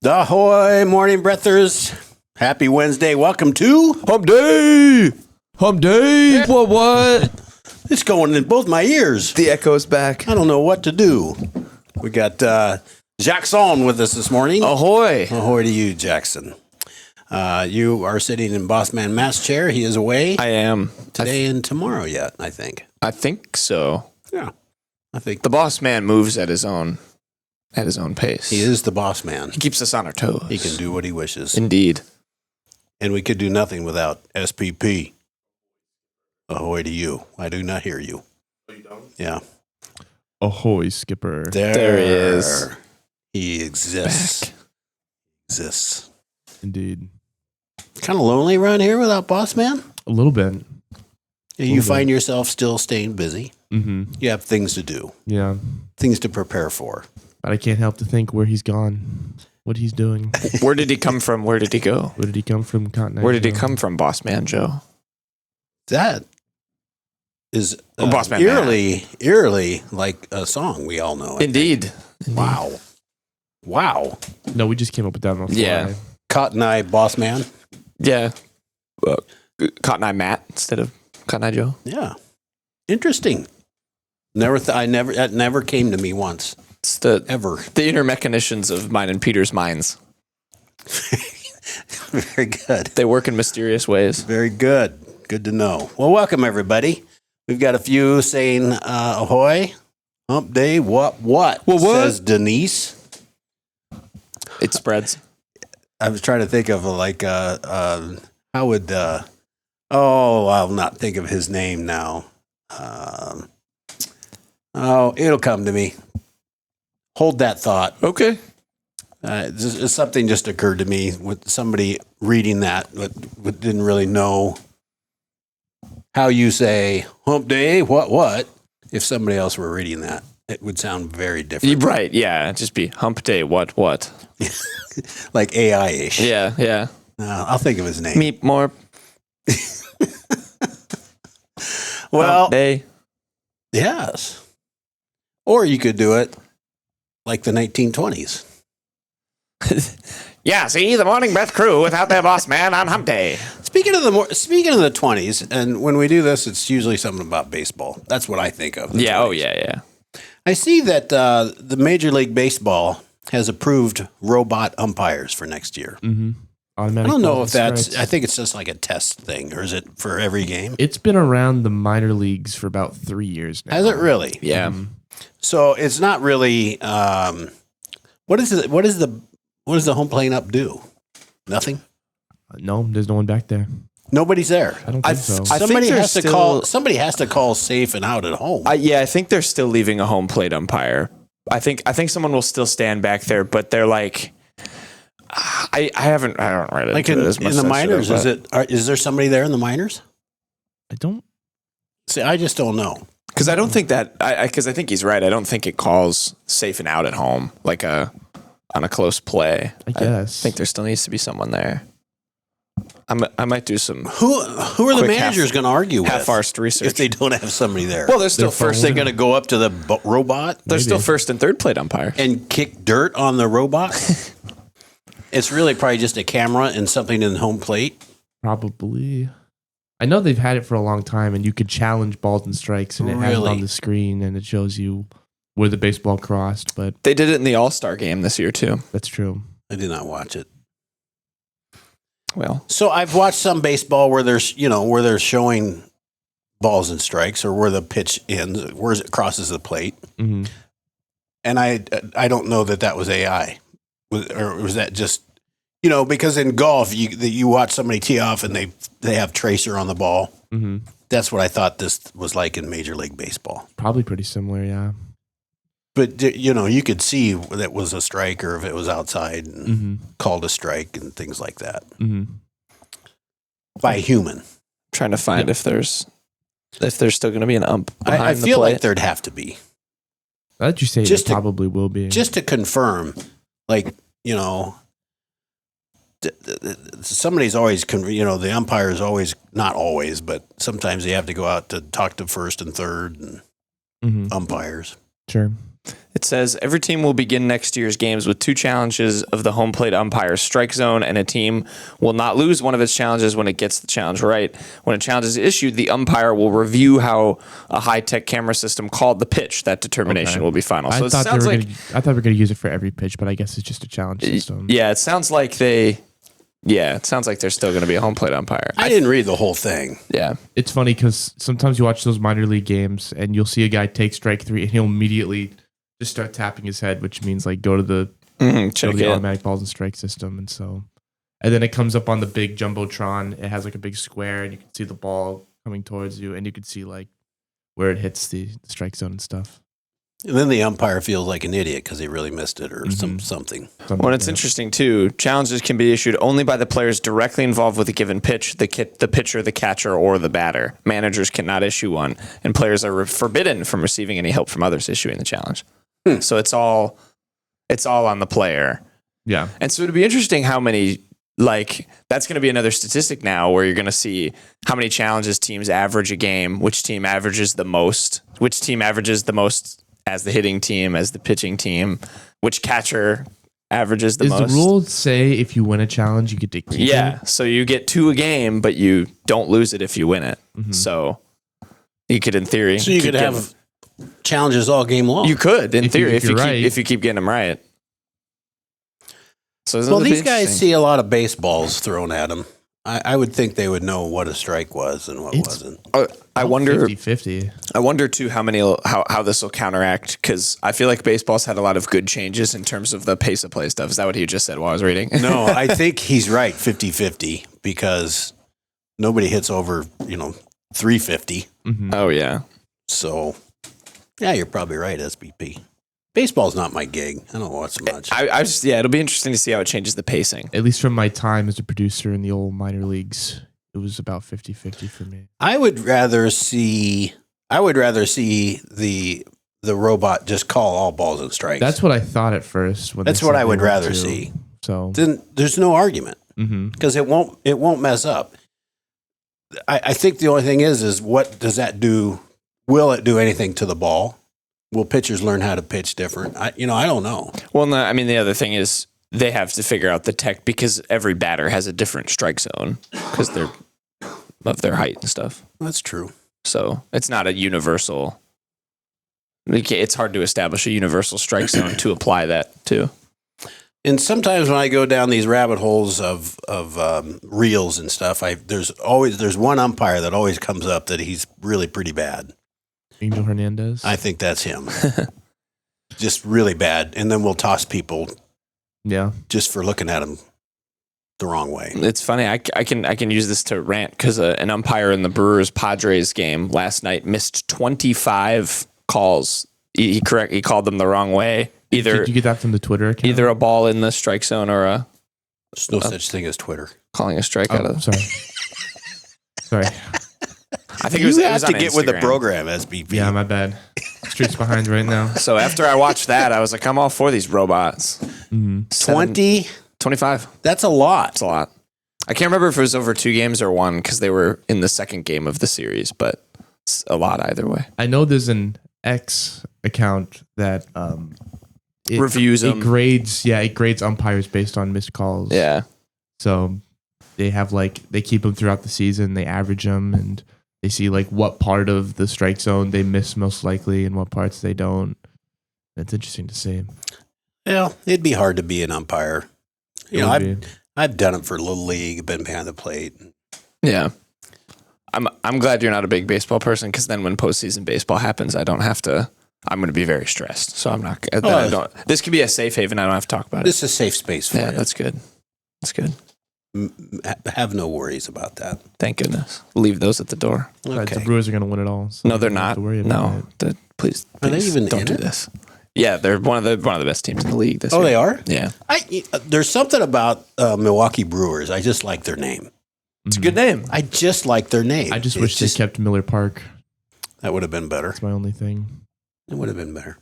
Ahoy, morning breathers. Happy Wednesday. Welcome to Hump Day! Hump Day! What? It's going in both my ears. The echo's back. I don't know what to do. We got Jackson with us this morning. Ahoy! Ahoy to you, Jackson. You are sitting in Boss Man Matt's chair. He is away I am. today and tomorrow yet, I think. I think so. Yeah. I think The boss man moves at his own pace. he is the boss man. He keeps us on our toes. He can do what he wishes. Indeed. And we could do nothing without SPP. Ahoy to you. I do not hear you. Oh, you don't? Yeah. Ahoy, Skipper. There he is. He exists. Back. Exists. Indeed. Kind of lonely around here without Boss Man? A little bit. You find yourself still staying busy. Mm-hmm. You have things to do, Yeah. things to prepare for. But I can't help to think where he's gone, what he's doing. Where did he come from? Where did he go? Where did he come from, Continent? Where did he come from, boss man Joe? That is Boss Man eerily like a song we all know. Indeed. Wow. Wow. No, we just came up with that on the fly. Yeah. Cotton Eye Boss Man. Yeah. Cotton Eye Matt instead of Cotton Eye Joe. Yeah. Interesting. That never came to me once. It's the Ever. inner machinations of mine and Peter's minds. Very good. They work in mysterious ways. Very good. Good to know. Well, welcome everybody. We've got a few saying ahoy. Hump day. What? What? Says Denise. It spreads. I was trying to think of how would I'll not think of his name now. It'll come to me. Hold that thought. Okay. Something just occurred to me with somebody reading that, but didn't really know how you say hump day. What? If somebody else were reading that, it would sound very different. Right. Yeah. It'd just be hump day. What? Like AI-ish. Yeah. I'll think of his name. Meet more. Well, Hump day. yes. Or you could do it like the 1920s. Yeah. See the morning breath crew without their boss man on hump day. Speaking of the 20s, and when we do this, it's usually something about baseball. That's what I think of. Yeah. Oh yeah. I see that the Major League Baseball has approved robot umpires for next year. Mm-hmm. I don't know if that's. I think it's just like a test thing, or is it for every game? It's been around the minor leagues for about 3 years now. Has it really? Yeah. So it's not really. What is it? What does the home plate up do? Nothing. No, there's no one back there. Nobody's there. I don't think so. I think Somebody they're has to still- call. Somebody has to call safe and out at home. I think they're still leaving a home plate umpire. I think someone will still stand back there, but they're like, I don't really like into in it as much the as I minors, should have, is there somebody there in the minors? I don't. See, I just don't know. because I don't think that because I think he's right. I don't think it calls safe and out at home like on a close play. I guess. I think there still needs to be someone there. I might do some Who are the Quick managers going to argue with half-arsed research. if they don't have somebody there? Well, they're still They're first. They're going to go up to the robot They're still Maybe. first and third plate umpire. and kick dirt on the robot. It's really probably just a camera and something in the home plate. Probably. I know they've had it for a long time, and you could challenge balls and strikes, and it has it Really? on the screen, and it shows you where the baseball crossed. But They did it in the All-Star game this year too. that's true. I did not watch it. Well, So I've watched some baseball where they're showing balls and strikes, or where the pitch ends, where it crosses the plate. Hmm. And I don't know that was AI, or was that just because in golf you watch somebody tee off and they have tracer on the ball. Hmm. That's what I thought this was like in Major League Baseball. Probably pretty similar, yeah. But you could see that it was a strike or if it was outside and Hmm. called a strike and things like that Hmm. by a human. trying to find if there's still going to be an ump behind I the feel plate. like there'd have to be. Now that you say Just it to- probably will be. Just to confirm, like, somebody's always, the umpire is always, not always, but sometimes they have to go out to talk to first and third and Hmm. umpires. Sure. It says every team will begin next year's games with 2 challenges of the home plate umpire's strike zone, and a team will not lose one of its challenges when it gets the challenge right. When a challenge is issued, the umpire will review how a high-tech camera system called the pitch. That determination will be final. So it sounds like I thought we were going to use it for every pitch, but I guess it's just a challenge system. yeah, it sounds like there's still going to be a home plate umpire. I didn't read the whole thing. Yeah. It's funny because sometimes you watch those minor league games and you'll see a guy take strike 3 and he'll immediately just start tapping his head, which means like go to the Check the it. automatic balls and strike system, and then it comes up on the big jumbotron. It has like a big square, and you can see the ball coming towards you, and you can see like where it hits the strike zone and stuff. And then the umpire feels like an idiot because he really missed it or something. Well, it's interesting too. Challenges can be issued only by the players directly involved with a given pitch, the pitcher, the catcher, or the batter. Managers cannot issue one, and players are forbidden from receiving any help from others issuing the challenge. So it's all on the player. Yeah, And so it'd be interesting how many, like, that's going to be another statistic now where you're going to see how many challenges teams average a game, which team averages the most as the hitting team, as the pitching team, which catcher averages the most. Does the rule say if you win a challenge, you get to keep Yeah. it? So you get 2 a game, but you don't lose it if you win it. So you could, in theory, So you keep could getting- have challenges all game long. You could, in theory, if you're right. if you keep getting them right. So Well, these guys see a lot of baseballs thrown at them. I would think they would know what a strike was and what wasn't. I wonder. 50-50. I wonder too how this will counteract, because I feel like baseball's had a lot of good changes in terms of the pace of play stuff. Is that what he just said while I was reading? No, I think he's right, 50-50, because nobody hits over, 350. Oh yeah. So, yeah, you're probably right, SBP. Baseball's not my gig. I don't watch much. I just it'll be interesting to see how it changes the pacing. At least from my time as a producer in the old minor leagues, it was about 50-50 for me. I would rather see the robot just call all balls and strikes. That's what I thought at first. That's what I would rather see. So Then there's no argument because it won't mess up. I think the only thing is what does that do? Will it do anything to the ball? Will pitchers learn how to pitch different? I don't know. Well, no, I mean the other thing is they have to figure out the tech, because every batter has a different strike zone because they're of their height and stuff. That's true. So it's not a universal. It's hard to establish a universal strike zone to apply that to. And sometimes when I go down these rabbit holes of reels and stuff, there's one umpire that always comes up that he's really pretty bad. Angel Hernandez. I think that's him. Just really bad. And then we'll toss people Yeah. just for looking at him the wrong way. It's funny. I can use this to rant, because an umpire in the Brewers Padres game last night missed 25 calls. He called them the wrong way. Did you get that from the Twitter account? Either a ball in the strike zone or There's no such thing as Twitter. calling a strike out of. Sorry. Sorry. I think You it have was to on get with the Instagram. program, SBP. Yeah, my bad. Streets behind right now. So after I watched that, I was like, I'm all for these robots. 20? 25. That's a lot. That's a lot. I can't remember if it was over 2 games or 1, because they were in the second game of the series, but it's a lot either way. I know there's an X account that Reviews it them. grades umpires based on missed calls. Yeah. So they have they keep them throughout the season, they average them, and they see what part of the strike zone they miss most likely and what parts they don't. It's interesting to see. Well, it'd be hard to be an umpire. It would be. I've done it for Little League, been behind the plate. Yeah. I'm glad you're not a big baseball person, because then when postseason baseball happens, I'm going to be very stressed. So I'm not. This could be a safe haven. I don't have to talk about it. This is a safe space for Yeah, you. that's good. That's good. Have no worries about that. Thank goodness. Leave those at the door. Besides, Okay. The Brewers are going to win it all. So No, they're you don't have not. to worry about it. Please, Are they please even don't in do it? this. Yeah, they're one of the best teams in the league this year. Oh, they are? Yeah, There's something about Milwaukee Brewers. I just like their name. it's a good name. I just like their name. I just It's wish they kept Miller Park. That would have been better. That's my only thing. It would have been better.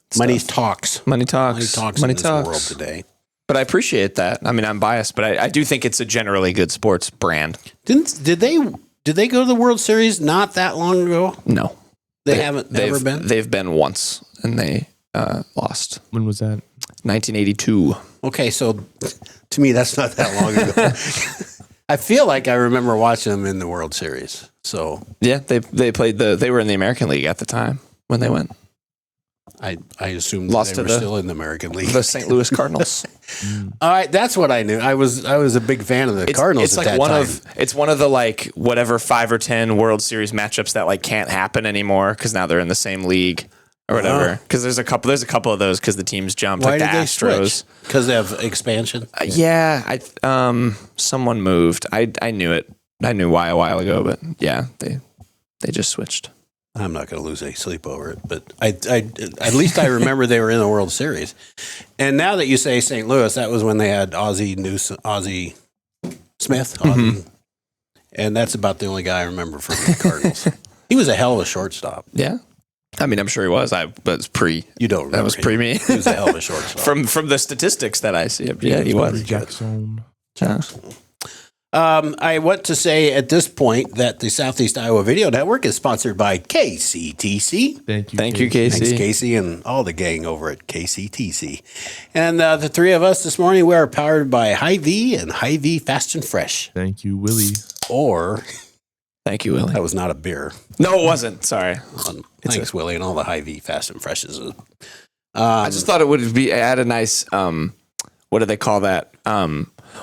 Stuff. Money talks. Money talks. Money talks Money in this talks. world today. But I appreciate that. I mean, I'm biased, but I do think it's a generally good sports brand. Did they go to the World Series not that long ago? No, They haven't ever they've been. They've been once, and they lost. When was that? 1982. Okay, so to me, that's not that long ago. I feel like I remember watching them in the World Series. So Yeah, they played they were in the American League at the time when they went. I assumed Lost they to were still in the American League. The St. Louis Cardinals. All right, that's what I knew. I was a big fan of the Cardinals It's at like that one time. it's one of the like whatever 5 or 10 World Series matchups that like can't happen anymore because now they're in the same league or whatever. Because there's a couple of those because the teams jumped. Why like did the they Astros. switch? Because they have expansion. Yeah, someone moved. I knew it. I knew why a while ago, but yeah, they just switched. I'm not going to lose any sleep over it, but I at least I remember they were in the World Series. And now that you say St. Louis, that was when they had Ozzie Smith, and that's about the only guy I remember from the Cardinals. He was a hell of a shortstop. Yeah, I mean, I'm sure he was. That's pre. You don't remember? That was pre me. He was a hell of a shortstop. from the statistics that I see. Yeah, he was. Jackson. Yeah. I want to say at this point that the Southeast Iowa Video Network is sponsored by KCTC. Thank you, Casey. Thanks, Casey, and all the gang over at KCTC. And the three of us this morning, we are powered by Hy-Vee and Hy-Vee Fast and Fresh. Thank you, Willie. Or, Thank you, Willie. that was not a beer. No, it wasn't. Sorry. Thanks, Willie, and all the Hy-Vee Fast and Freshes. I just thought it would be add a nice what do they call that?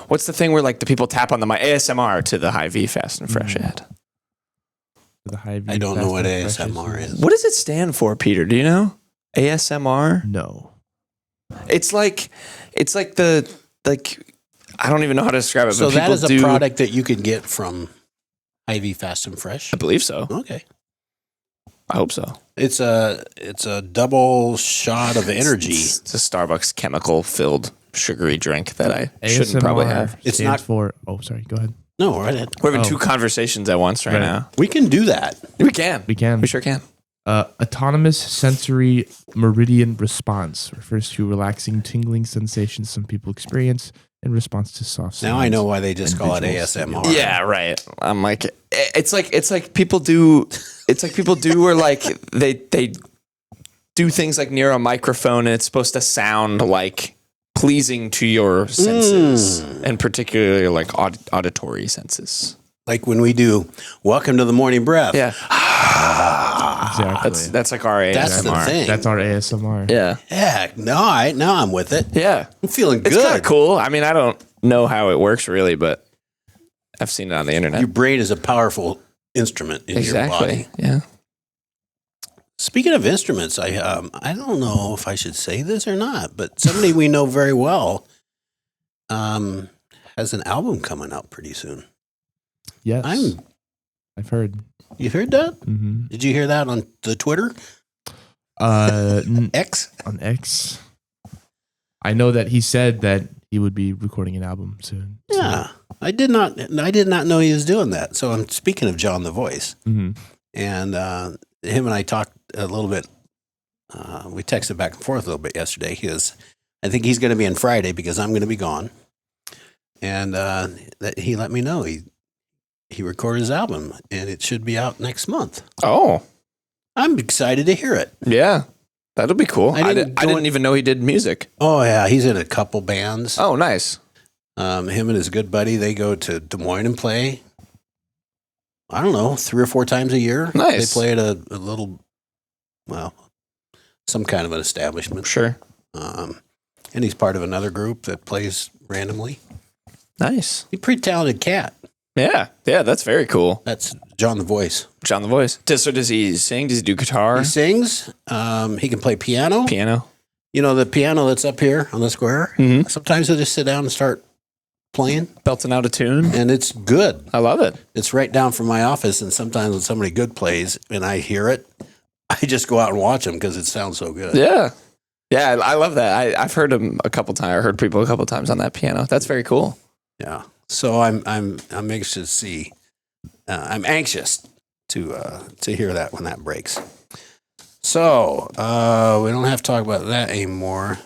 What's the thing where like the people tap on the mic? ASMR to the Hy-Vee Fast and Fresh ad. The Hy-Vee I don't know Fast what and ASMR Freshes. is. What does it stand for, Peter? Do you know? ASMR? No. It's like the I don't even know how to describe it. So but that people is a do, product that you can get from Hy-Vee Fast and Fresh? I believe so. Okay. I hope so. It's a double shot of energy. It's a Starbucks chemical filled sugary drink that I shouldn't ASMR probably have. It's stands not- for. Oh, sorry. Go ahead. No, right ahead. We're having Oh. two conversations at once right Right. now. We can do that. We can. We can. We sure can. Autonomous sensory meridian response refers to relaxing, tingling sensations some people experience in response to soft sounds. Now I know why they just and call it visual ASMR. Yeah, right. I'm like, it's like people do. It's like people do where like they do things like near a microphone, and it's supposed to sound like pleasing to your senses, and particularly like auditory senses. Like when we do Welcome to the Morning Breath. Yeah, Exactly. that's like our ASMR. That's the thing. That's our ASMR. Yeah, Heck, no, now I'm with it. yeah. I'm feeling It's kind good. of cool. I mean, I don't know how it works really, but I've seen it on the internet. Your brain is a powerful instrument in your body. Yeah. Speaking of instruments, I don't know if I should say this or not, but somebody we know very well has an album coming out pretty soon. Yes. I've heard. You heard that? Mm-hmm. Did you hear that on the Twitter? X? On X. I know that he said that he would be recording an album soon. Yeah. I did not know he was doing that. So I'm speaking of John the Voice. Mm-hmm. And him and I talked a little bit. We texted back and forth a little bit yesterday. I think he's going to be in Friday because I'm going to be gone. And that he let me know he recorded his album and it should be out next month. Oh, I'm excited to hear it. yeah. That'll be cool. I I didn't didn't even know he did music. Oh yeah, he's in a couple bands. Oh, nice. Him and his good buddy, they go to Des Moines and play. I don't know, 3 or 4 times a year. Nice. They play at a little, well, some kind of an establishment. Sure. And he's part of another group that plays randomly. Nice. He's a pretty talented cat. Yeah. Yeah, that's very cool. That's John the Voice. John the Voice. So does he sing? Does he do guitar? He sings. He can play piano. Piano? You know, the piano that's up here on the square? Mhm. Sometimes he'll just sit down and start playing, Belting out a tune? and it's good. I love it. It's right down from my office, and sometimes when somebody good plays and I hear it, I just go out and watch them because it sounds so good. Yeah. Yeah, I love that. I've heard him a couple times. I heard people a couple times on that piano. That's very cool. Yeah. So I'm anxious to see. I'm anxious to hear that when that breaks. So we don't have to talk about that anymore.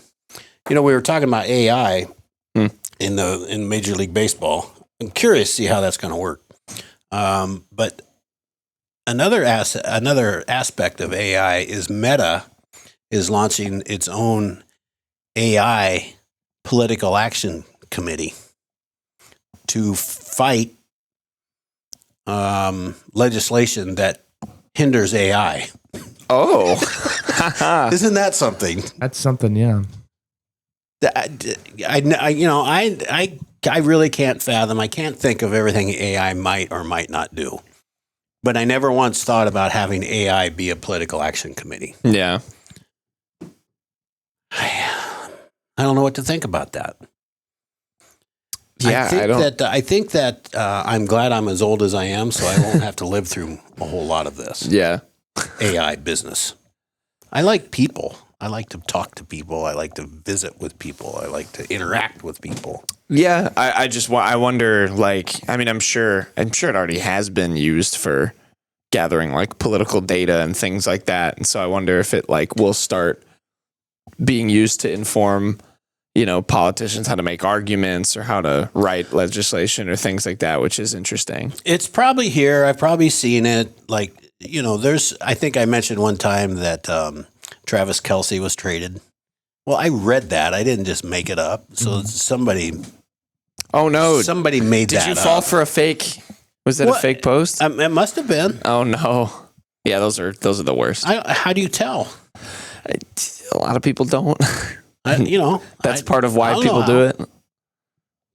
You know, we were talking about AI in Major League Baseball. I'm curious to see how that's going to work. But another aspect of AI is Meta is launching its own AI political action committee to fight legislation that hinders AI. Oh, Isn't that something? That's something, yeah. I really can't fathom. I can't think of everything AI might or might not do. But I never once thought about having AI be a political action committee. yeah. I don't know what to think about that. Yeah, I think that I'm glad I'm as old as I am, so I won't have to live through a whole lot of this Yeah. AI business. I like people. I like to talk to people. I like to visit with people. I like to interact with people. Yeah, I wonder, like, I mean, I'm sure it already has been used for gathering like political data and things like that. And so I wonder if it like will start being used to inform, politicians how to make arguments or how to write legislation or things like that, which is interesting. It's probably here. I've probably seen it. Like, I think I mentioned one time that Travis Kelce was traded. Well, I read that. I didn't just make it up. So somebody Oh no. Somebody made that Did you fall up. for a fake? Was that a fake post? It must have been. Oh no. Yeah, those are the worst. How do you tell? A lot of people don't. That's part of why people do it.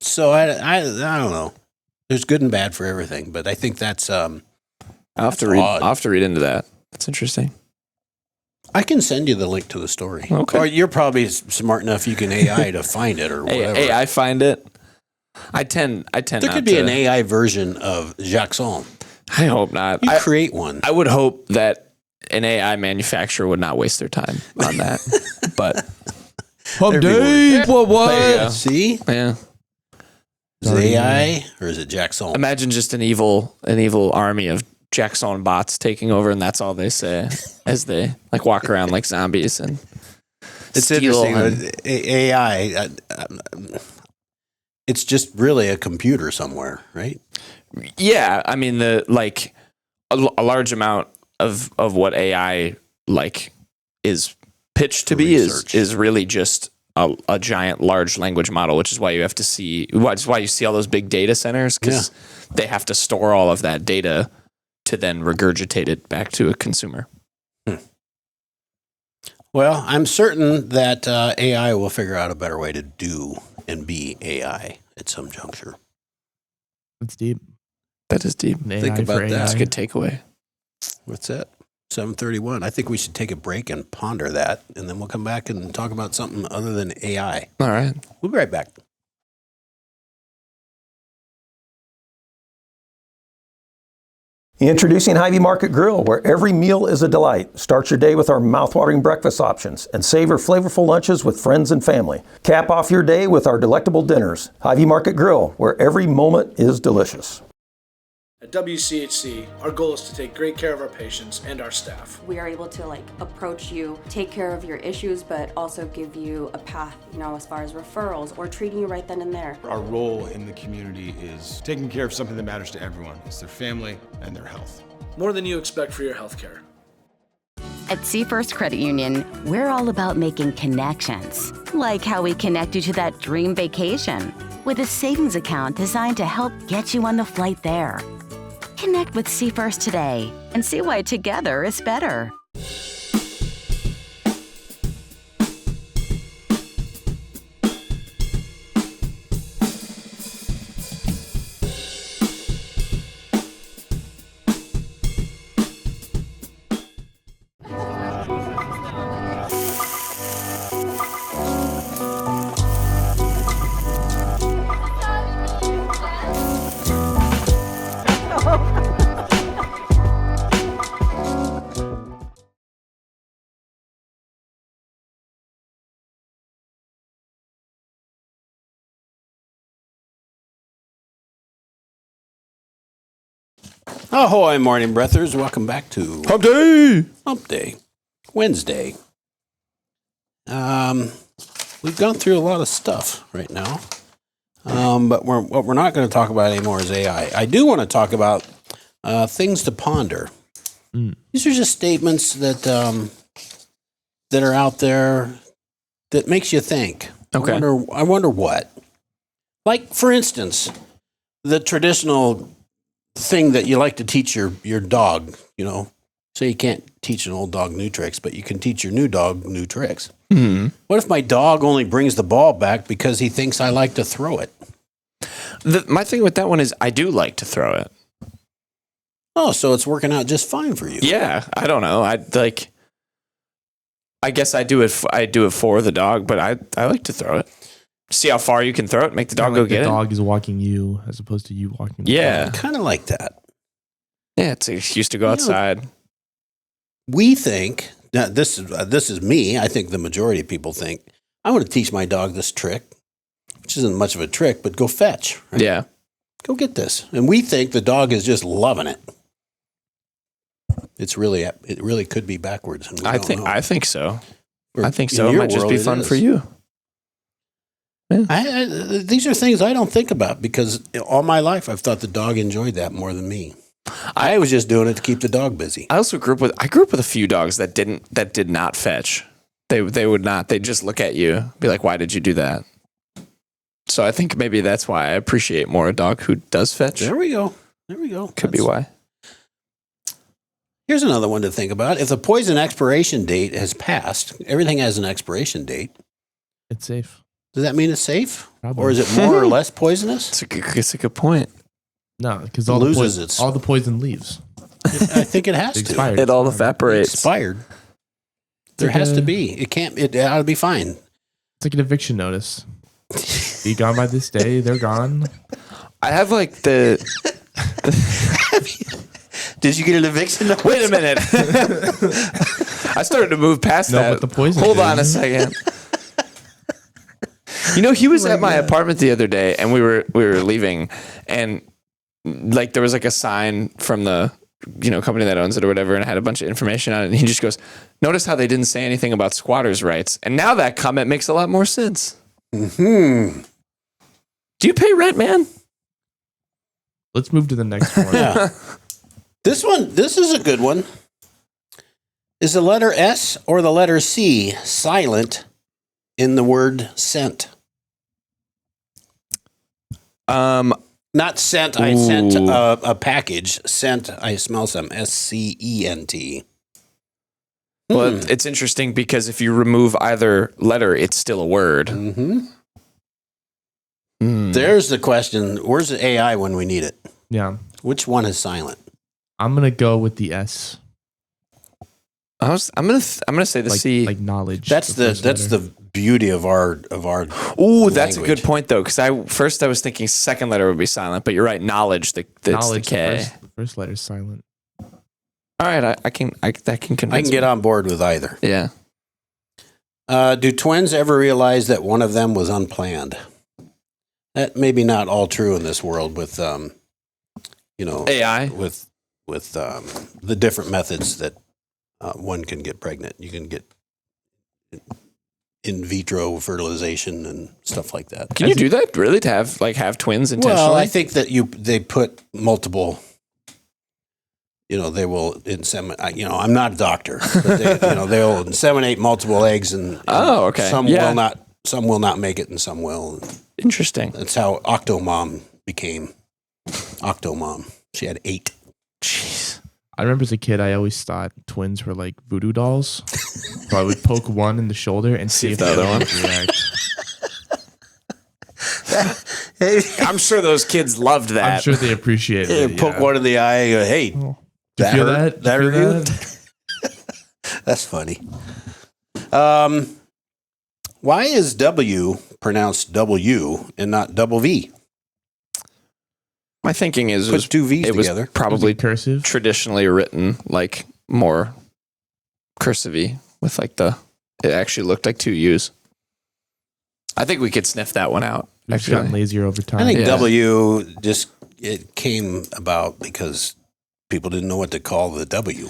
So I don't know. There's good and bad for everything, but I think that's I'll have to read into that. That's interesting. I can send you the link to the story. Okay. Or you're probably smart enough you can AI to find it or whatever. AI find it. I tend There could be an AI version of Jackson. I hope not. You create one. I would hope that an AI manufacturer would not waste their time on that. But Hump day. What? There you go. See? Yeah. Is it AI or is it Jackson? Imagine just an evil army of Jackson bots taking over, and that's all they say as they like walk around like zombies and It's steal interesting. AI, it's just really a computer somewhere, right? Yeah, I mean a large amount of what AI like is pitched to be is really just a giant large language model, which is why you have to see why you see all those big data centers, because they have to store all of that data to then regurgitate it back to a consumer. Well, I'm certain that AI will figure out a better way to do and be AI at some juncture. That's deep. That is deep. Think about that. That's a good takeaway. What's that? 7:31. I think we should take a break and ponder that, and then we'll come back and talk about something other than AI. All right. We'll be right back. Introducing Hy-Vee Market Grill, where every meal is a delight. Start your day with our mouthwatering breakfast options and savor flavorful lunches with friends and family. Cap off your day with our delectable dinners. Hy-Vee Market Grill, where every moment is delicious. At WCHC, our goal is to take great care of our patients and our staff. We are able to approach you, take care of your issues, but also give you a path, as far as referrals or treating you right then and there. Our role in the community is taking care of something that matters to everyone. It's their family and their health. More than you expect for your health care. At Seafirst Credit Union, we're all about making connections. Like how we connect you to that dream vacation with a savings account designed to help get you on the flight there. Connect with Seafirst today and see why together is better. Ahoy, morning breathers. Welcome back to Hump day. Hump Day, Wednesday. We've gone through a lot of stuff right now, but what we're not going to talk about anymore is AI. I do want to talk about things to ponder. These are just statements that that are out there that makes you think. Okay. I wonder what. Like, for instance, the traditional thing that you like to teach your dog, say you can't teach an old dog new tricks, but you can teach your new dog new tricks. Hmm. What if my dog only brings the ball back because he thinks I like to throw it? My thing with that one is I do like to throw it. Oh, so it's working out just fine for you. Yeah, I don't know. I guess I do it. I do it for the dog, but I like to throw it. See how far you can throw it. Make the dog Kinda go like get the it. dog is walking you as opposed to you walking. The Yeah. dog. Kind of like that. Yeah, it's an excuse to go outside. We think, now this is me, I think the majority of people think, I want to teach my dog this trick, which isn't much of a trick, but go fetch. Right? Yeah. Go get this. And we think the dog is just loving it. It really could be backwards. And we I don't think know. I think so. Or I think in so. It your might just world, be it fun is. for you. These are things I don't think about because all my life I've thought the dog enjoyed that more than me. I was just doing it to keep the dog busy. I also grew up with a few dogs that did not fetch. They would not. They'd just look at you, be like, "Why did you do that?" So I think maybe that's why I appreciate more a dog who does fetch. There we go. Could be why. Here's another one to think about. If the poison expiration date has passed, everything has an expiration date. It's safe. Does that mean it's safe? Probably. Or is it more or less poisonous? It's a good point. No, because It all loses all the poison leaves. I think it has It's to. expired. It all It's evaporates. Expired. There like has a- to be. It ought to be fine. It's like an eviction notice. Be gone by this day. They're gone. I have like the. Did you get an eviction notice? Wait a minute. I started to move past No, that. but the poison Hold did. on a second. He was at my apartment the other day, and we were leaving, and like there was like a sign from the company that owns it or whatever, and it had a bunch of information on it. And he just goes, "Notice how they didn't say anything about squatters' rights." And now that comment makes a lot more sense. Hmm. Do you pay rent, man? Let's move to the next one. Yeah. This is a good one. Is the letter S or the letter C silent in the word sent? Not sent. I sent a package. Sent. I smell some. SCENT. Well, it's interesting because if you remove either letter, it's still a word. Mm-hmm. There's the question. Where's the AI when we need it? Yeah. Which one is silent? I'm gonna go with the S. I'm gonna say the C. Like knowledge. That's first the letter. beauty of our. Ooh, that's a language. good point though, because I was thinking second letter would be silent, but you're right. Knowledge, that's knowledge. the K. The first letter is silent. All right, that can convince I can get me. on board with either. Yeah. Do twins ever realize that one of them was unplanned? That may be not all true in this world with, AI. with the different methods that one can get pregnant. You can get in vitro fertilization and stuff like that. Can you do that really to have twins intentionally? Well, I think that they put multiple. They will inseminate. I'm not a doctor, but they'll inseminate multiple eggs, and Oh, okay. Some Yeah. will not. Some will not make it, and some will. Interesting. That's how Octomom became Octomom. She had 8. Jeez. I remember as a kid, I always thought twins were like voodoo dolls. So I would poke one in the shoulder and see if the other one would react. I'm sure those kids loved that. I'm sure they appreciate it. Poke one in the eye. And go, hey, Do you feel hurt? that? That Do you hurt feel you? that? That's funny. Why is W pronounced W and not double V? My thinking is Put two V's it was together. probably Was it cursive. traditionally written like more cursive-y with like it actually looked like two U's. I think we could sniff that one out. We've just gotten Actually, lazier over time. I think Yeah. W it came about because people didn't know what to call the W.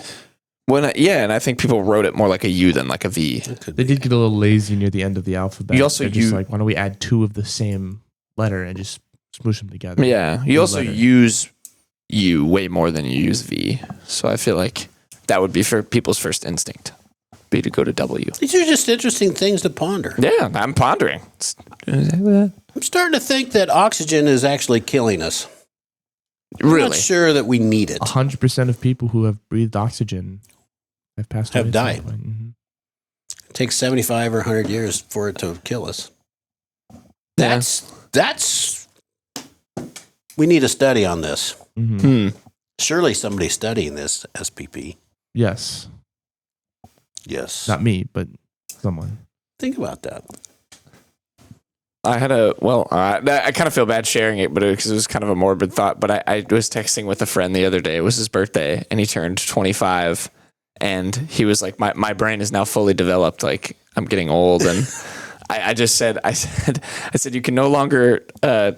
and I think people wrote it more like a U than like a V. It could They be. did get a little lazy near the end of the alphabet. You also They're just use- like, why don't we add two of the same letter and just smoosh them together? Yeah, you New also letter. use U way more than you use V. So I feel like that would be for people's first instinct be to go to W. These are just interesting things to ponder. Yeah, I'm pondering. I'm starting to think that oxygen is actually killing us. I'm Really? not sure that we need it. 100% of people who have breathed oxygen have passed away. Have at some died. point. Mhm. It takes 75 or 100 years for it to kill us. Yeah. That's we need a study on this. Mhm. Surely somebody's studying this, SPP. Yes. Yes. Not me, but someone. Think about that. I had I kind of feel bad sharing it, but because it was kind of a morbid thought. But I was texting with a friend the other day. It was his birthday, and he turned 25, and he was like, "My brain is now fully developed. Like I'm getting old." And I said, "You can no longer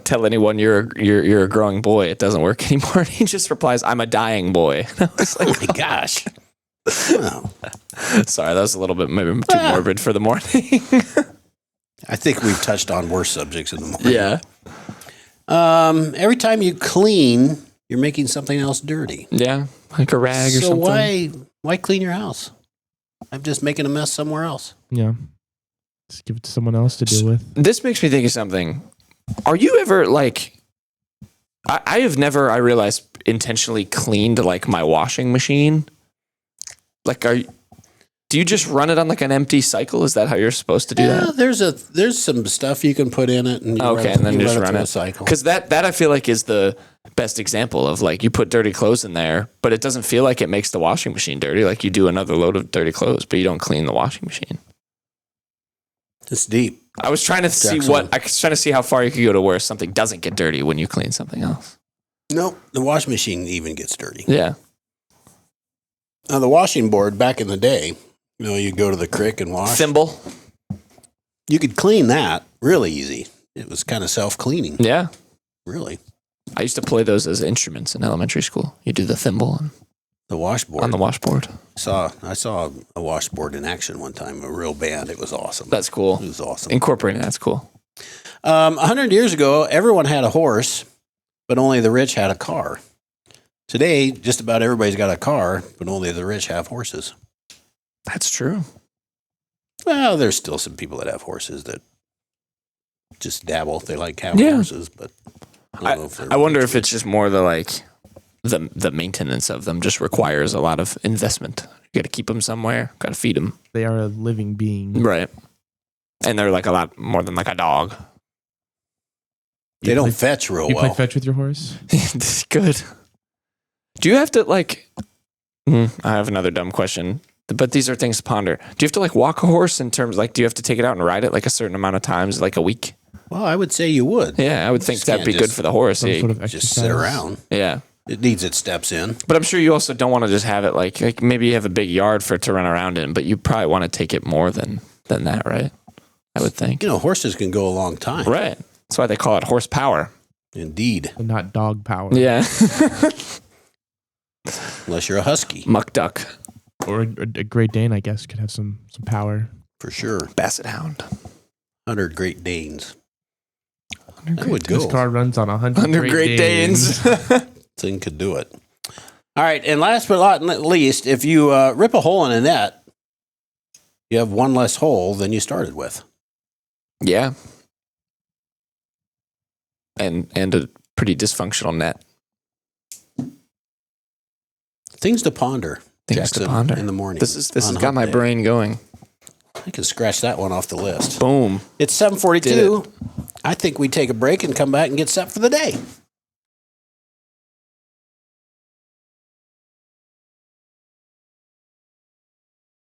tell anyone you're a growing boy. It doesn't work anymore." And he just replies, "I'm a dying boy." And I was like, Oh my gosh. Wow. "Sorry, that was a little bit maybe too morbid for the morning." I think we've touched on worse subjects in the morning. Yeah. Every time you clean, you're making something else dirty. Yeah, like a rag or So something. why clean your house? I'm just making a mess somewhere else. Yeah. Just give it to someone else to deal with. This makes me think of something. Are you ever like, I have never, I realized, intentionally cleaned like my washing machine. Like, do you just run it on like an empty cycle? Is that how you're supposed to do that? There's some stuff you can put in it, and you Okay, and then you just run through it. a cycle. Because that I feel like is the best example of like you put dirty clothes in there, but it doesn't feel like it makes the washing machine dirty. Like you do another load of dirty clothes, but you don't clean the washing machine. It's deep. I was trying to see how far you could go to where something doesn't get dirty when you clean something else. Nope, the washing machine even gets dirty. Yeah. Now the washing board back in the day, you go to the creek and wash. Thimble. You could clean that really easy. It was kind of self-cleaning, Yeah. really. I used to play those as instruments in elementary school. You do the thimble The washboard. on the washboard. I saw a washboard in action one time, a real band. It was awesome. That's cool. It was awesome. Incorporating that's cool. 100 years ago, everyone had a horse, but only the rich had a car. Today, just about everybody's got a car, but only the rich have horses. That's true. Well, there's still some people that have horses that just dabble. They like having Yeah. horses, but I don't know if they're I wonder if it's just more the maintenance of them just requires a lot of investment. You got to keep them somewhere. Got to feed them. They are a living being. Right. And they're like a lot more than like a dog. They don't fetch real You play well. fetch with your horse? Good. Do you have to like? I have another dumb question, but these are things to ponder. Do you have to like walk a horse in terms like? Do you have to take it out and ride it like a certain amount of times, like a week? Well, I would say you would. Yeah, I would think Just that'd be can't good just- for the horse. Some Yeah, sort of Just exercise? sit around. yeah. It needs its steps in. But I'm sure you also don't want to just have it like maybe you have a big yard for it to run around in, but you probably want to take it more than that, right? I would think. Horses can go a long time. Right. That's why they call it horsepower. Indeed. And not dog power. Yeah. Unless you're a husky, Muck duck. Or a Great Dane, I guess, could have some power. for sure. Basset hound. 100 Great Danes. That would This go. car runs on 100 Under Great Danes. Thing could do it. All right, and last but not least, if you rip a hole in a net, you have one less hole than you started with. Yeah. And a pretty dysfunctional net. Things to ponder. Things to Jackson, ponder. in the morning. This has on got hump my day. brain going. I can scratch that one off the list. Boom. It's 7:42. I think we take a break and come back and get set for the day.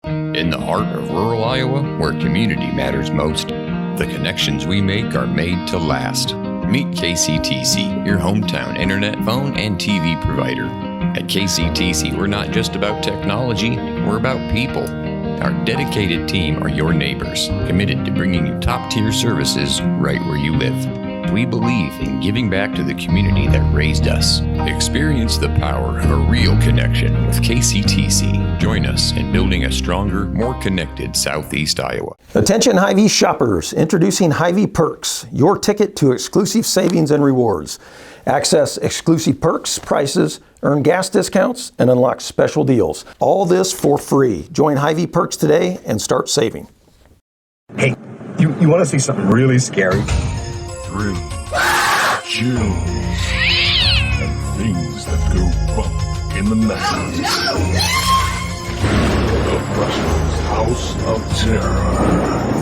In the heart of rural Iowa, where community matters most, the connections we make are made to last. Meet KCTC, your hometown internet, phone, and TV provider. At KCTC, we're not just about technology, we're about people. Our dedicated team are your neighbors, committed to bringing you top-tier services right where you live. We believe in giving back to the community that raised us. Experience the power of a real connection with KCTC. Join us in building a stronger, more connected Southeast Iowa. Attention Hy-Vee shoppers, introducing Hy-Vee Perks, your ticket to exclusive savings and rewards. Access exclusive perks, prices, Earn gas discounts and unlock special deals. All this for free. Join Hy-Vee Perks today and start saving. Hey, you want to see something really scary? 3, chills, and things that go bump in the night. The Brushers House of Terror.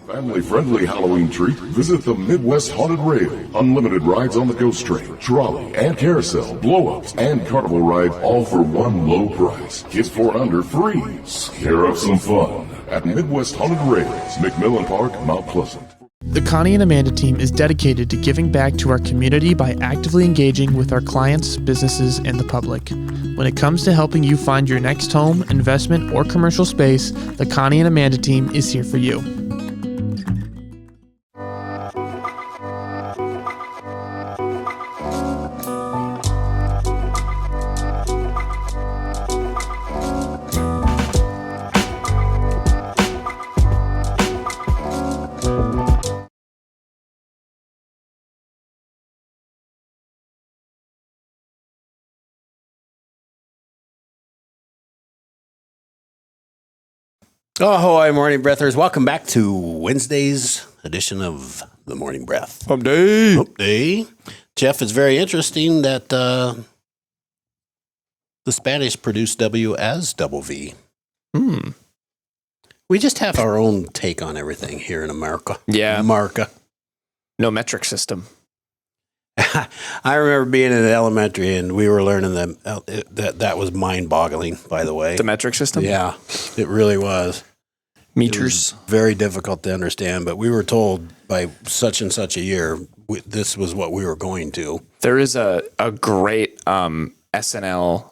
Family-friendly Halloween treat. Visit the Midwest Haunted Rail. Unlimited rides on the Ghost Train, trolley, and carousel, blow-ups, and carnival ride, all for one low price. Kids 4 and under free. Scare up some fun at Midwest Haunted Rails, McMillan Park, Mount Pleasant. The Connie and Amanda team is dedicated to giving back to our community by actively engaging with our clients, businesses, and the public. When it comes to helping you find your next home, investment, or commercial space, the Connie and Amanda team is here for you. Ahoy, Morning Breathers. Welcome back to Wednesday's edition of the Morning Breath. Hump day. Hump day. Jeff, it's very interesting that the Spanish produced W as double V. We just have our own take on everything here in America. Yeah. America. No metric system. I remember being in elementary and we were learning that was mind-boggling, by the way. The metric system? Yeah, it really was. Meters. It was very difficult to understand, but we were told by such and such a year, this was what we were going to. There is a great SNL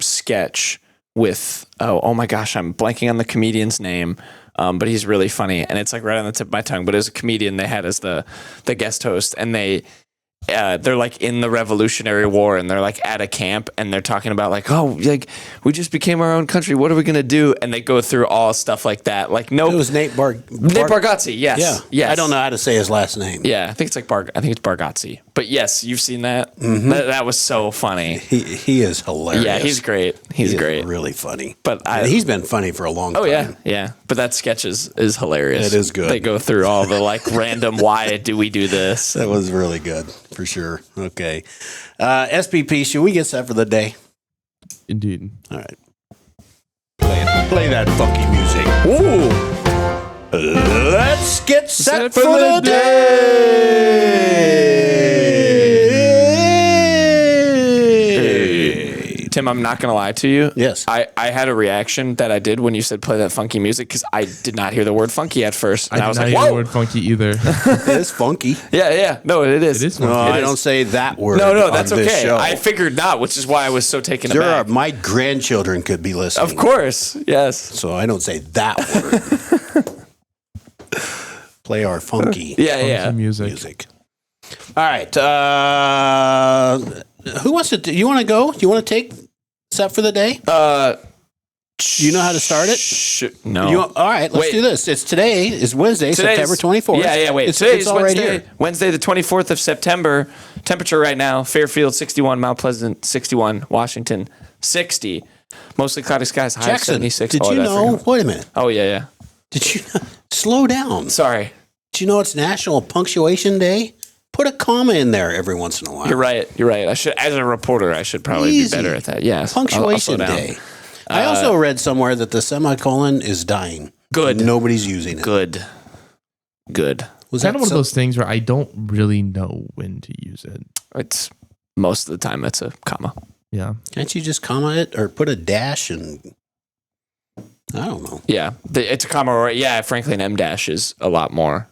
sketch with, oh my gosh, I'm blanking on the comedian's name, but he's really funny. And it's like right on the tip of my tongue, but as a comedian they had as the guest host, and they're like in the Revolutionary War and they're like at a camp and they're talking about like, oh, like we just became our own country. What are we going to do? And they go through all stuff like that. Like, no, it was Nate Bargatze. Yes. Yeah. Yes. I don't know how to say his last name. Yeah. I think it's like I think it's Bargatze, but yes, you've seen that. Mm-hmm. That was so funny. He is hilarious. Yeah. He's great. He's great. Really funny. But he's been funny for a long time. Oh yeah. Yeah. But that sketch is hilarious. It is good. They go through all the like random, why do we do this? That was really good for sure. Okay. SPP, should we get set for the day? Indeed. All right. Play that funky music. Ooh. Let's get set for the day. Tim, I'm not going to lie to you. Yes. I had a reaction that I did when you said play that funky music because I did not hear the word funky at first. And I was like, hear whoa. the word funky either. It is funky. Yeah. No, it is. It is funky. No, I don't say that word. No, that's on this okay. show. I figured not, which is why I was so taken aback. My grandchildren could be listening. Of course. Yes. So I don't say that word. Play our funky. Yeah. Music. All right. Who wants to? You want to go? You want to take set for the day? You know how to start it? No. All right. Let's do this. Today is Wednesday, September 24th. Yeah. Wait. It's all right here. Wednesday, the 24th of September. Temperature right now: Fairfield 61, Mount Pleasant 61, Washington 60. Mostly cloudy skies. High Jackson, 76. did you know? Wait a minute. Oh yeah. Did you slow down? Sorry. Did you know it's National Punctuation Day? Put a comma in there every once in a while. You're right. I should, as a reporter, I should probably be better at that. Yes. Punctuation Day. I also read somewhere that the semicolon is dying. Good. Nobody's using it. Good. Was Kind of one of those things where I don't really know when to use it. It's most of the time it's a comma. Yeah. Can't you just comma it or put a dash and I don't know. Yeah, it's a comma. Or frankly, an M dash is a lot more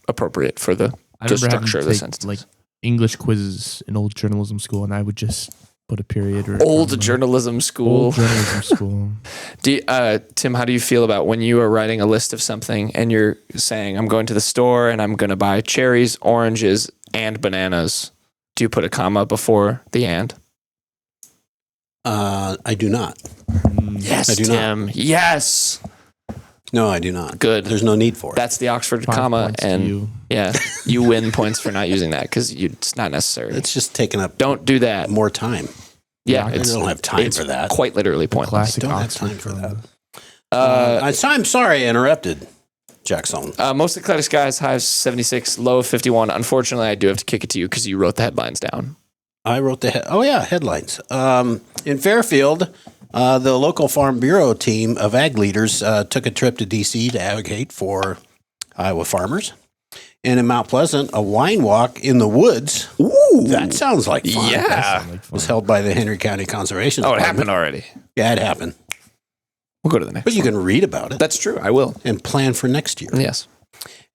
appropriate for the structure of the sentence. Like English quizzes in old journalism school, and I would just put a period. Or old journalism school. Old journalism school. Tim, how do you feel about when you are writing a list of something and you're saying, I'm going to the store and I'm going to buy cherries, oranges, and bananas? Do you put a comma before the and? I do not. Yes, I do Tim. not. Yes. No, I do not. Good. There's no need for it. That's the Oxford 5 comma, points to and you. yeah, you win points for not using that because it's not necessary. It's just taking up Don't do that. more time. Yeah, I don't have time for that. Quite literally pointless. Classic Don't have Oxford time for that. comma. I'm sorry I interrupted, Jackson. Mostly cloudy skies, highs 76, low of 51. Unfortunately, I do have to kick it to you because you wrote the headlines down. I wrote the headlines. In Fairfield, the local Farm Bureau team of ag leaders took a trip to D.C. to advocate for Iowa farmers. And in Mount Pleasant, a wine walk in the woods. Ooh, that sounds like fun. Yeah. Was held by the Henry County Conservation Oh, it Department. happened already. Yeah, it happened. We'll go to the next But you can read about it. That's true. I will. And plan for next year. Yes.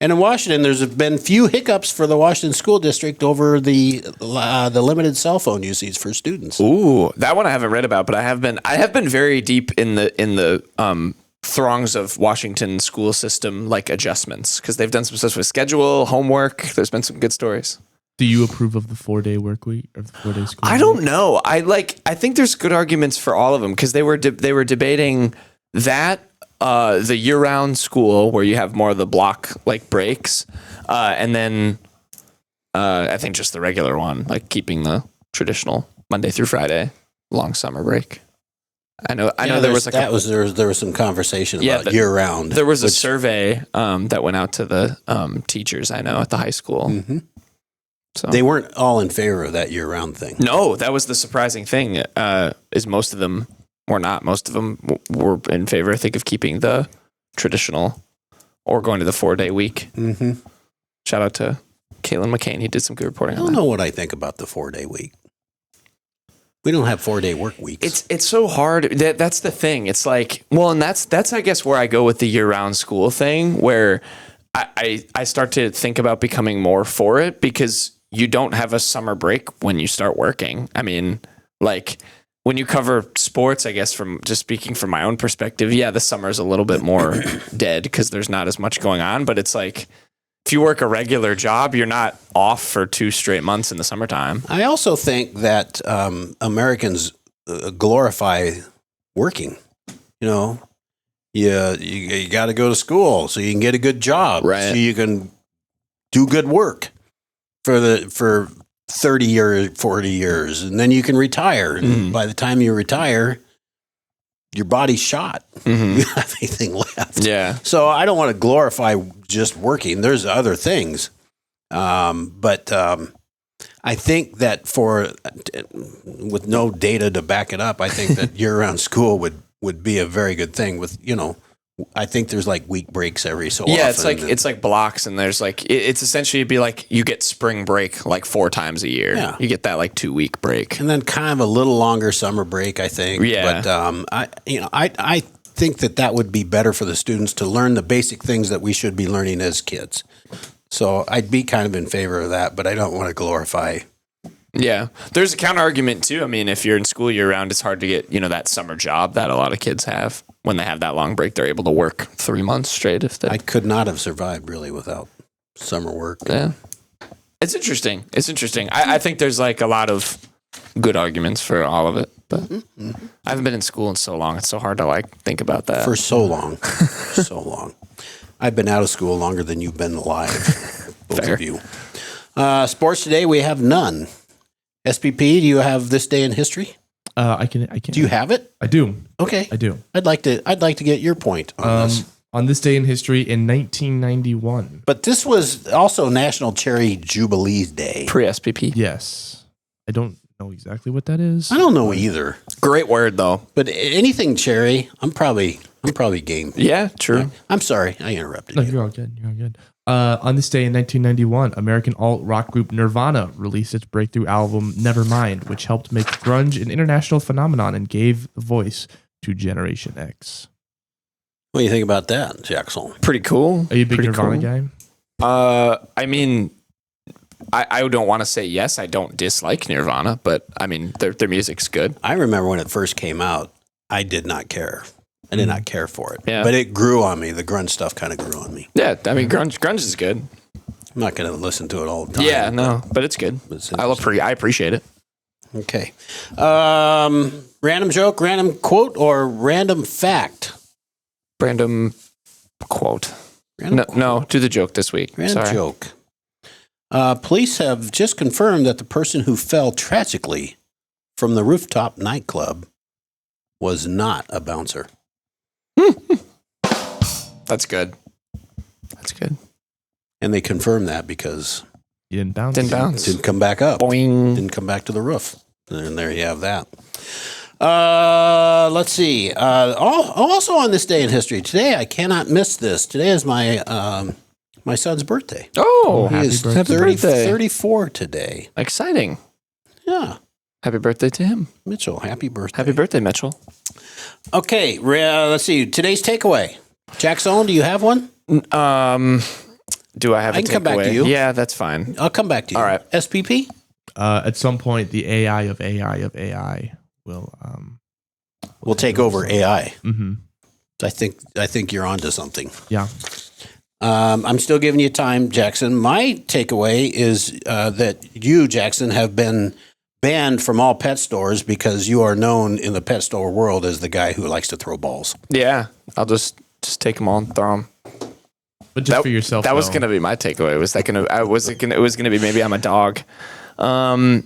And in Washington, there's been few hiccups for the Washington School District over the limited cell phone usage for students. Ooh, that one I haven't read about, but I have been very deep in the throngs of Washington school system like adjustments because they've done some stuff with schedule, homework. There's been some good stories. Do you approve of the 4-day work week or the 4-day school? I don't know. I think there's good arguments for all of them because they were debating that the year-round school where you have more of the block like breaks, and then I think just the regular one, like keeping the traditional Monday through Friday long summer break. I know there was there was some conversation about year round. There was a survey that went out to the teachers I know at the high school. Mm-hmm. So they weren't all in favor of that year round thing. No, that was the surprising thing. Is most of them or not? Most of them were in favor, I think, of keeping the traditional or going to the 4-day week. Mm-hmm. Shout out to Kaylin McCain. He did some good reporting I on don't that. know what I think about the 4-day week. We don't have 4-day work weeks. It's so hard. That's the thing. It's like, well, and that's I guess where I go with the year-round school thing, where I start to think about becoming more for it because you don't have a summer break when you start working. I mean, like when you cover sports, I guess from just speaking from my own perspective, yeah, the summer's a little bit more dead because there's not as much going on. But it's like if you work a regular job, you're not off for 2 straight months in the summertime. I also think that Americans glorify working. You know, you got to go to school so you can get a good job, right? So you can do good work for 30 years, 40 years, and then you can retire. And by the time you retire, your body's shot. You don't have anything left. Yeah. So I don't want to glorify just working. There's other things. But I think that with no data to back it up, I think that year-round school would be a very good thing with, I think there's like week breaks every so often. Yeah, it's like blocks, and there's like it's essentially it'd be like you get spring break like 4 times a year. Yeah. You get that like 2-week break, and then kind of a little longer summer break, I think. Yeah. But I think that would be better for the students to learn the basic things that we should be learning as kids. So I'd be kind of in favor of that, but I don't want to glorify. Yeah, there's a counter argument too. I mean, if you're in school year round, it's hard to get that summer job that a lot of kids have. When they have that long break, they're able to work 3 months straight. I could not have survived really without summer work. Yeah, it's interesting. I think there's like a lot of good arguments for all of it, but I haven't been in school in so long. It's so hard to like think about that for so long. So long. I've been out of school longer than you've been alive, both Fair. of you. Sports today, we have none. SPP, do you have this day in history? I can. Do you have it? I do. Okay. I do. I'd like to get your point on this. On this day in history in 1991. But this was also National Cherry Jubilee Day. Pre-SPP. Yes. I don't know exactly what that is. I don't know either. Great word though. But anything cherry, I'm probably game. Yeah, true. I'm sorry, I interrupted No, you. you're all good. You're all good. On this day in 1991, American alt-rock group Nirvana released its breakthrough album Nevermind, which helped make grunge an international phenomenon and gave voice to Generation X. What do you think about that, Jackson? Pretty cool. Are you a big Pretty Nirvana cool. guy? I mean, I don't want to say yes. I don't dislike Nirvana, but I mean, their music's good. I remember when it first came out, I did not care. I did not care for it. Yeah. But it grew on me. The grunge stuff kind of grew on me. Yeah, I mean, grunge is good. I'm not going to listen to it all the time. Yeah, no, but it's good. I appreciate it. Okay. Random joke, random quote, or random fact? Random quote. No, do the joke this week. Sorry. Joke. Police have just confirmed that the person who fell tragically from the rooftop nightclub was not a bouncer. That's good. And they confirmed that because he didn't bounce. Didn't come back up. Boing. Didn't come back to the roof. And there you have that. Let's see. Also on this day in history, today I cannot miss this. Today is my my son's birthday. Oh, he is happy birthday. 34 today. Exciting. Yeah. Happy birthday to him. Mitchell, happy birthday. Happy birthday, Mitchell. Okay, let's see. Today's takeaway. Jackson, do you have one? Do I have a takeaway? I can come back to you. Yeah, that's fine. I'll come back to you. All right. SPP? At some point, the AI of AI will take over AI. Mm-hmm. I think you're onto something. Yeah. I'm still giving you time, Jackson. My takeaway is that you, Jackson, have been banned from all pet stores because you are known in the pet store world as the guy who likes to throw balls. Yeah, I'll just take them all and throw them. But just for yourself. That was going to be my takeaway. It was going to be maybe I'm a dog. My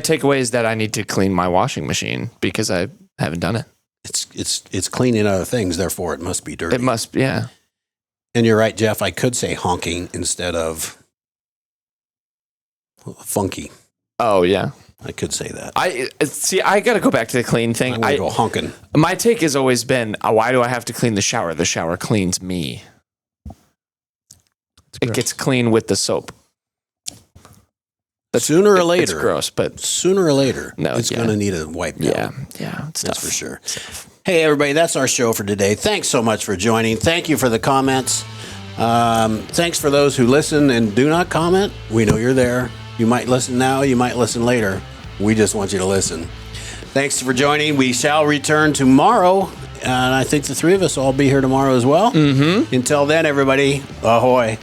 takeaway is that I need to clean my washing machine because I haven't done it. It's cleaning other things, therefore it must be dirty. It must, yeah. And you're right, Jeff. I could say honking instead of funky. Oh yeah, I could say that. I got to go back to the clean thing. I'm gonna go honking. My take has always been, why do I have to clean the shower? The shower cleans me. It gets clean with the soap. Sooner or later, it's gross, but sooner or later, it's going to need a wipe down. Yeah, that's for sure. Hey, everybody, that's our show for today. Thanks so much for joining. Thank you for the comments. Thanks for those who listen and do not comment. We know you're there. You might listen now, you might listen later. We just want you to listen. Thanks for joining. We shall return tomorrow, and I think the three of us will all be here tomorrow as well. Mm-hmm. Until then, everybody, ahoy.